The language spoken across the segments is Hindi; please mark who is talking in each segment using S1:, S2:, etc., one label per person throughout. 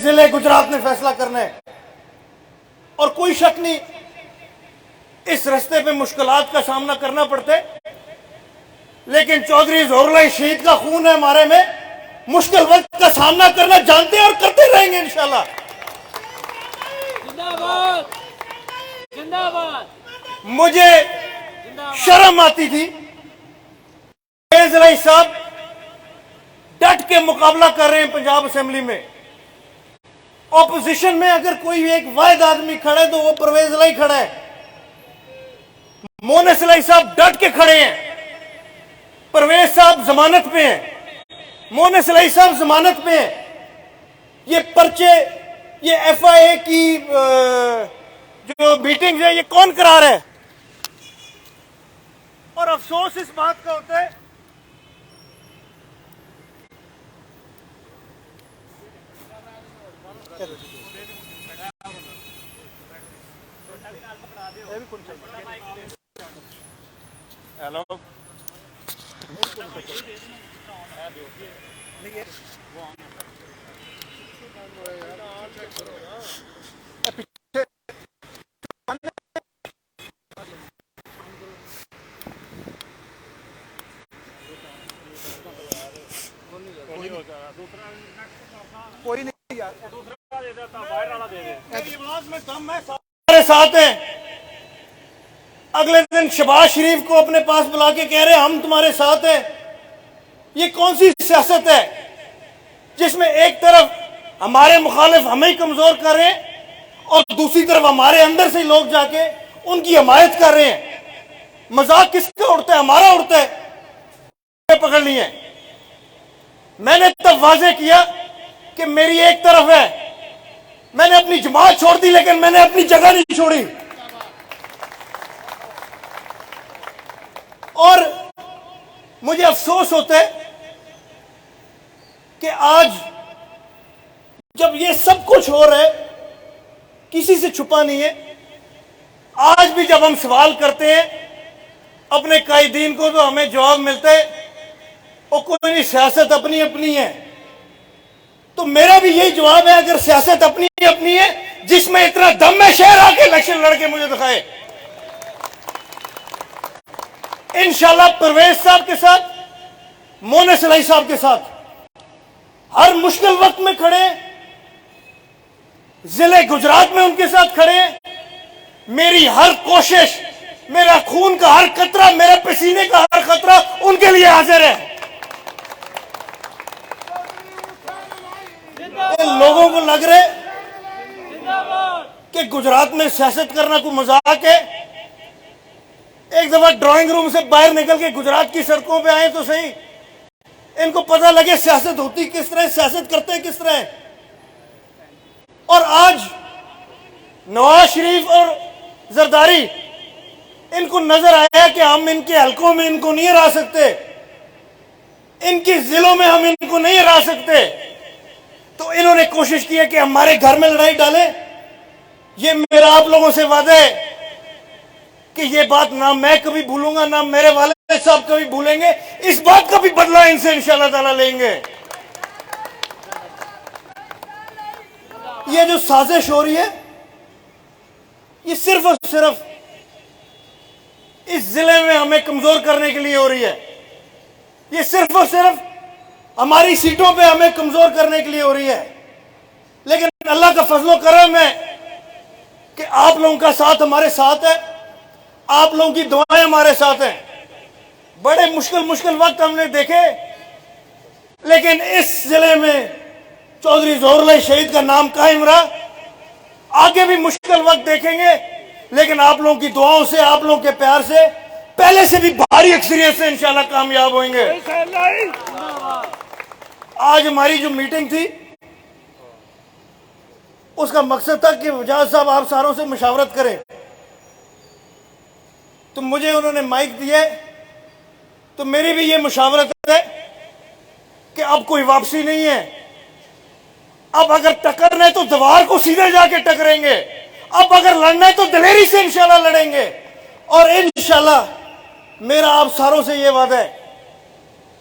S1: जिले गुजरात ने फैसला करना है। और कोई शक नहीं, इस रास्ते पे मुश्किलात का सामना करना पड़ता है, लेकिन चौधरी ज़ोरुल्लाह शहीद का खून है हमारे में। मुश्किल वक्त का सामना करना जानते हैं और करते रहेंगे इंशाल्लाह।
S2: जिंदाबाद जिंदाबाद।
S1: मुझे शर्म आती थी, परवेज इलाही साहब डट के मुकाबला कर रहे हैं पंजाब असेंबली में। ऑपोजिशन में अगर कोई एक वाहिद आदमी खड़ा है तो वो परवेज इलाही खड़ा है। मोहन इलाही साहब डट के खड़े हैं। परवेज साहब जमानत पे हैं, मोहन इलाही साहब जमानत पे हैं। ये पर्चे, ये एफआईए की जो मीटिंग है, ये कौन करा रहा है? और अफसोस इस बात का होता है हेलो कोई नहीं यार, दूसरा दे देता, बाहर वाला दे दे। आवाज में दम है, सारे साथ हैं। अगले दिन शहबाज शरीफ को अपने पास बुला के कह रहे हम तुम्हारे साथ हैं। ये कौन सी सियासत है जिसमें एक तरफ हमारे मुखालिफ हमें ही कमजोर कर रहे हैं और दूसरी तरफ हमारे अंदर से लोग जाके उनकी हमायत कर रहे हैं? मजाक किसका उड़ता है? हमारा उड़ता है। पकड़नी है। मैंने तब वाजे किया कि मेरी एक तरफ है, मैंने अपनी जमात छोड़ दी लेकिन मैंने अपनी जगह नहीं छोड़ी। और मुझे अफसोस होता है कि आज जब ये सब कुछ हो रहा है, किसी से छुपा नहीं है। आज भी जब हम सवाल करते हैं अपने कायदीन को तो हमें जवाब मिलता है और कोई नहीं, सियासत अपनी अपनी है। तो मेरा भी यही जवाब है, अगर सियासत अपनी अपनी है, जिसमें इतना दम है, शहर आके इलेक्शन लड़के मुझे दिखाए। इंशाल्लाह परवेज साहब के साथ, मोहन इलाही साहब के साथ हर मुश्किल वक्त में खड़े, जिले गुजरात में उनके साथ खड़े। मेरी हर कोशिश, मेरा खून का हर कतरा, मेरे पसीने का हर खतरा उनके लिए हाजिर है। इन लोगों को लग रहा है कि गुजरात में सियासत करना कोई मजाक है। एक दफा ड्राइंग रूम से बाहर निकल के गुजरात की सड़कों पे आए तो सही, इनको पता लगे सियासत होती किस तरह, सियासत करते किस तरह। और आज नवाज शरीफ और जरदारी, इनको नजर आया कि हम इनके हलकों में इनको नहीं हरा सकते, इनके जिलों में हम इनको नहीं हरा सकते, तो इन्होंने कोशिश की है कि हमारे घर में लड़ाई डाले। ये मेरा आप लोगों से वादा है कि ये बात ना मैं कभी भूलूंगा, ना मेरे वाले साहब कभी भूलेंगे। इस बात का भी बदला इनसे इंशाल्लाह ताला लेंगे। ये जो साजिश हो रही है, ये सिर्फ और सिर्फ इस जिले में हमें कमजोर करने के लिए हो रही है। ये सिर्फ और सिर्फ हमारी सीटों पे हमें कमजोर करने के लिए हो रही है। लेकिन अल्लाह का फजलो करम है कि आप लोगों का साथ हमारे साथ है, आप लोगों की दुआएं हमारे साथ हैं। बड़े मुश्किल वक्त हमने देखे, लेकिन इस जिले में चौधरी ज़ोरुल्लाह शहीद का नाम कायम रहा। आगे भी मुश्किल वक्त देखेंगे, लेकिन आप लोगों की दुआओं से, आप लोगों के प्यार से, पहले से भी भारी अक्सरियत से इंशाल्लाह कामयाब होंगे। आज हमारी जो मीटिंग थी, उसका मकसद था कि वजाद साहब आप सारों से मुशावरत करें। तो मुझे उन्होंने माइक दिया, तो मेरी भी ये मुशावरत है कि अब कोई वापसी नहीं है। अब अगर टकरना है तो दीवार को सीधे जाके टकरेंगे। अब अगर लड़ना है तो दिलेरी से इंशाल्लाह लड़ेंगे। और इंशाल्लाह मेरा आप सारों से ये वादा है,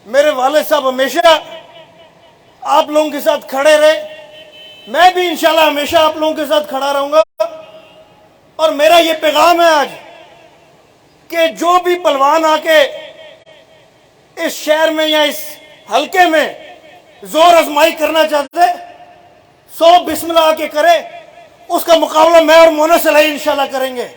S1: मेरे वाले साहब हमेशा आप लोगों के साथ खड़े रहे, मैं भी इंशाल्लाह हमेशा आप लोगों के साथ खड़ा रहूंगा। और मेरा ये पैगाम है आज कि जो भी पहलवान आके इस शहर में या इस हलके में जोर आजमाई करना चाहते, 100 बिस्मिल्लाह आके करे, उसका मुकाबला मैं और मोना सलाई इंशाल्लाह करेंगे।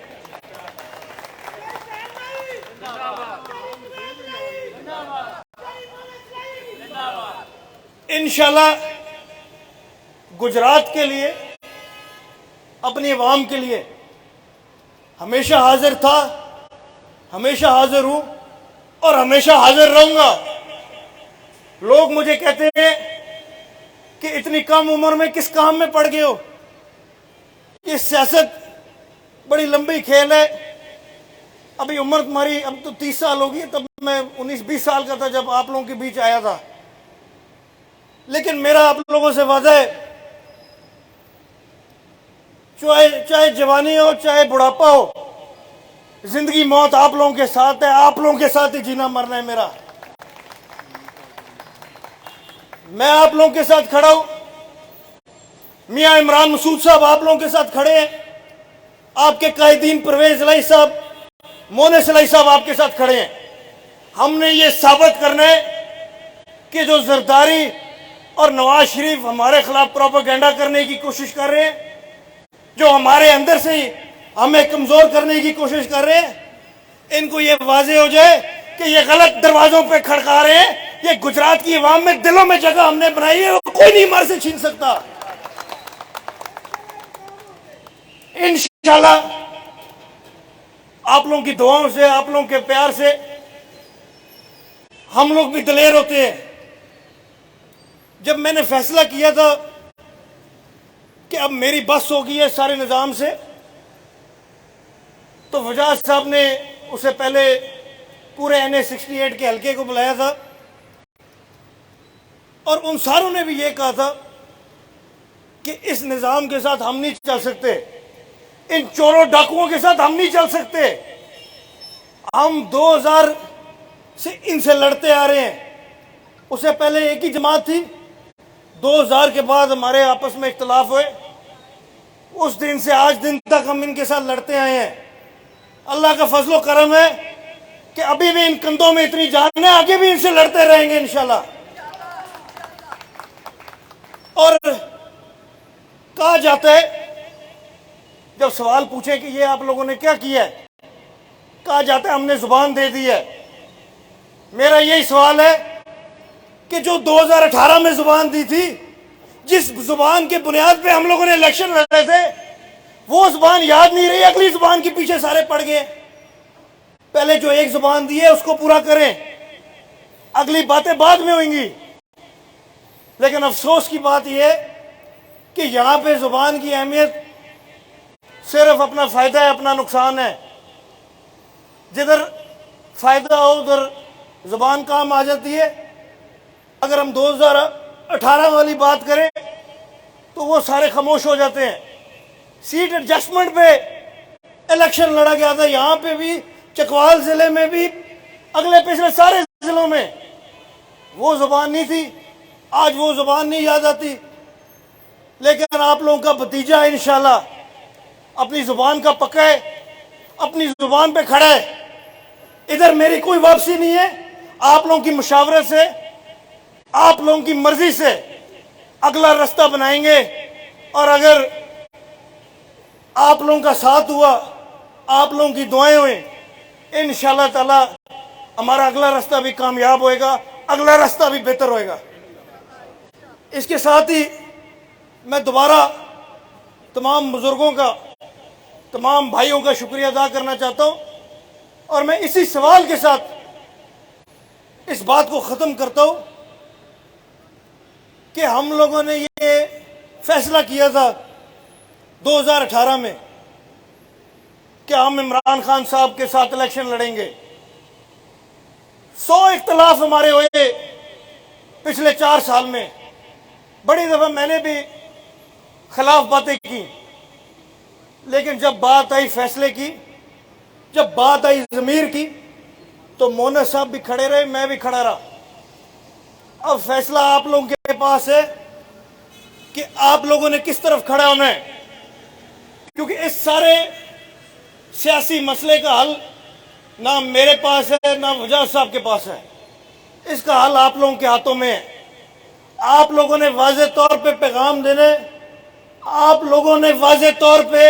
S1: इंशाल्लाह गुजरात के लिए, अपनी आवाम के लिए हमेशा हाजिर था, हमेशा हाजिर हूं और हमेशा हाजिर रहूंगा। लोग मुझे कहते हैं कि इतनी कम उम्र में किस काम में पड़ गए हो। ये सियासत बड़ी लंबी खेल है। अभी उम्र तुम्हारी अब तो 30 साल होगी, तब मैं 19-20 साल का था जब आप लोगों के बीच आया था। लेकिन मेरा आप लोगों से वादा है, चाहे जवानी हो चाहे बुढ़ापा हो, जिंदगी मौत आप लोगों के साथ है। आप लोगों के साथ ही जीना मरना है मेरा। मैं आप लोगों के साथ खड़ा हूं। मियां इमरान मसूद साहब आप लोगों के साथ खड़े हैं। आपके कायदीन परवेज लाई साहब, मोने सलाई साहब आपके साथ खड़े हैं। हमने ये साबित करना है कि जो जरदारी और नवाज शरीफ हमारे खिलाफ प्रोपेगेंडा करने की कोशिश कर रहे हैं, जो हमारे अंदर से ही हमें कमजोर करने की कोशिश कर रहे हैं, इनको ये वाजे हो जाए कि ये गलत दरवाजों पे खड़का रहे हैं। ये गुजरात की आवाम में, दिलों में जगह हमने बनाई है, कोई नहीं हमारे से छीन सकता। इंशाल्लाह आप लोगों की दुआओं से, आप लोगों के प्यार से हम लोग भी दलेर होते हैं। जब मैंने फैसला किया था कि अब मेरी बस हो गई है सारे निजाम से, तो वजाज साहब ने उससे पहले पूरे NA 68 के हल्के को बुलाया था और उन सारों ने भी ये कहा था कि इस निजाम के साथ हम नहीं चल सकते, इन चोरों डाकुओं के साथ हम नहीं चल सकते। हम 2000 से इनसे लड़ते आ रहे हैं। उससे पहले एक ही जमात थी, 2000 के बाद हमारे आपस में इख्तलाफ हुए। उस दिन से आज दिन तक हम इनके साथ लड़ते आए हैं। अल्लाह का फजलो करम है कि अभी भी इन कंधों में इतनी जान है, आगे भी इनसे लड़ते रहेंगे इंशाल्लाह। और कहा जाता है, जब सवाल पूछे कि ये आप लोगों ने क्या किया है, कहा जाता है हमने जुबान दे दी है। मेरा यही सवाल है कि जो 2018 में जुबान दी थी, जिस जुबान के बुनियाद पे हम लोगों ने इलेक्शन लड़े थे, वो जुबान याद नहीं रही, अगली जुबान के पीछे सारे पड़ गए। पहले जो एक जुबान दी है उसको पूरा करें, अगली बातें बाद में होंगी। लेकिन अफसोस की बात यह है कि यहां पे जुबान की अहमियत सिर्फ अपना फायदा है, अपना नुकसान है। जिधर फायदा हो उधर जुबान काम आ जाती है। अगर हम 2018 वाली बात करें तो वो सारे खामोश हो जाते हैं। सीट एडजस्टमेंट पे इलेक्शन लड़ा गया था, यहां पे भी, चकवाल जिले में भी, अगले पिछले सारे जिलों में। वो जुबान नहीं थी, आज वो जुबान नहीं याद आती। लेकिन आप लोगों का भतीजा इंशाल्लाह अपनी जुबान का पक्का है, अपनी जुबान पे खड़ा है। इधर मेरी कोई वापसी नहीं है। आप लोगों की मुशावरत से, आप लोगों की मर्जी से अगला रास्ता बनाएंगे। और अगर आप लोगों का साथ हुआ, आप लोगों की दुआएं हुई, इंशाल्लाह ताला हमारा अगला रास्ता भी कामयाब होएगा, अगला रास्ता भी बेहतर होएगा। इसके साथ ही मैं दोबारा तमाम बुजुर्गों का, तमाम भाइयों का शुक्रिया अदा करना चाहता हूं। और मैं इसी सवाल के साथ इस बात को ख़त्म करता हूं कि हम लोगों ने ये फैसला किया था 2018 में कि हम इमरान खान साहब के साथ इलेक्शन लड़ेंगे। 100 इख्तलाफ हमारे हुए पिछले 4 साल में। बड़ी दफ़ा मैंने भी खिलाफ बातें की, लेकिन जब बात आई फैसले की, जब बात आई ज़मीर की, तो मोना साहब भी खड़े रहे, मैं भी खड़ा रहा। अब फैसला आप लोगों के पास है कि आप लोगों ने किस तरफ खड़ा होना है, क्योंकि इस सारे सियासी मसले का हल ना मेरे पास है ना वजाहत साहब के पास है। इसका हल आप लोगों के हाथों में है। आप लोगों ने वाज़े तौर पे पैगाम देना है, आप लोगों ने वाज़े तौर पे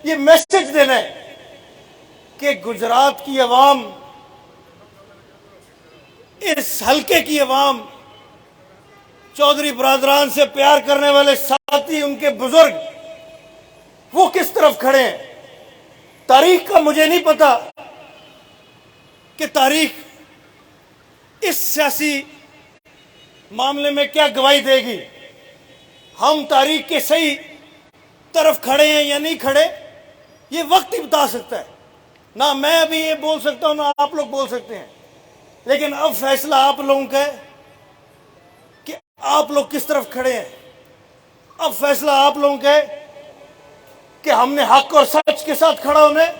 S1: ये मैसेज देना है कि गुजरात की अवाम, इस हल्के की अवाम, चौधरी बरादरान से प्यार करने वाले साथी, उनके बुजुर्ग, वो किस तरफ खड़े हैं। तारीख का मुझे नहीं पता कि तारीख इस सियासी मामले में क्या गवाही देगी। हम तारीख के सही तरफ खड़े हैं या नहीं खड़े, ये वक्त ही बता सकता है। ना मैं अभी ये बोल सकता हूं, ना आप लोग बोल सकते हैं। लेकिन अब फैसला आप लोगों का है कि आप लोग किस तरफ खड़े हैं। अब फैसला आप लोगों का है कि हमने हक और सच के साथ खड़ा होना है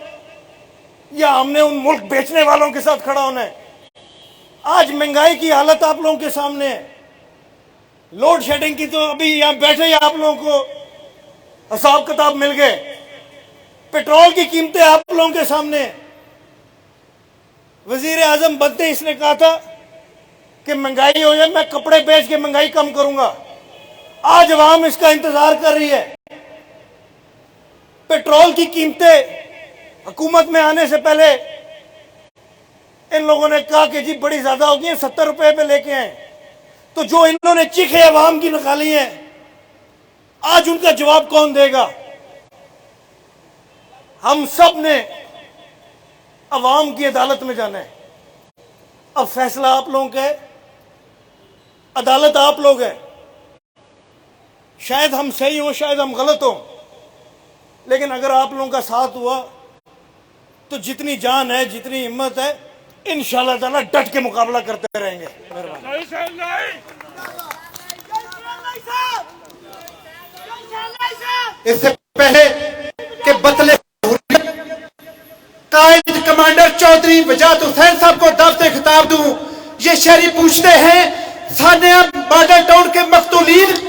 S1: या हमने उन मुल्क बेचने वालों के साथ खड़ा होना है। आज महंगाई की हालत आप लोगों के सामने है। लोड शेडिंग की तो अभी यहां बैठे ही आप लोगों को हिसाब किताब मिल गए। पेट्रोल की कीमतें आप लोगों के सामने है। वजीर आजम बनते ही इसने कहा था कि महंगाई हो जाए, मैं कपड़े बेच के महंगाई कम करूंगा। आज अवाम इसका इंतजार कर रही है। पेट्रोल की कीमतें हुकूमत में आने से पहले इन लोगों ने कहा कि जी बड़ी ज्यादा होगी, 70 रुपए पे लेके आए। तो जो इन्होंने चीखे अवाम की निकाली हैं, आज उनका जवाब कौन देगा। हम सब ने अवाम की अदालत में जाना है। अब फैसला आप लोगों का है, अदालत आप लोग है। शायद हम सही हो, शायद हम गलत हो, लेकिन अगर आप लोगों का साथ हुआ तो जितनी जान है, जितनी हिम्मत है, इंशाअल्लाह ताला डट के मुकाबला करते रहेंगे।
S3: इससे पहले कि बतले कायद कमांडर चौधरी वजाहत हुसैन साहब को दावत खिताब दूं, ये शहरी पूछते हैं सानिया मॉडल टाउन के मकतूलीन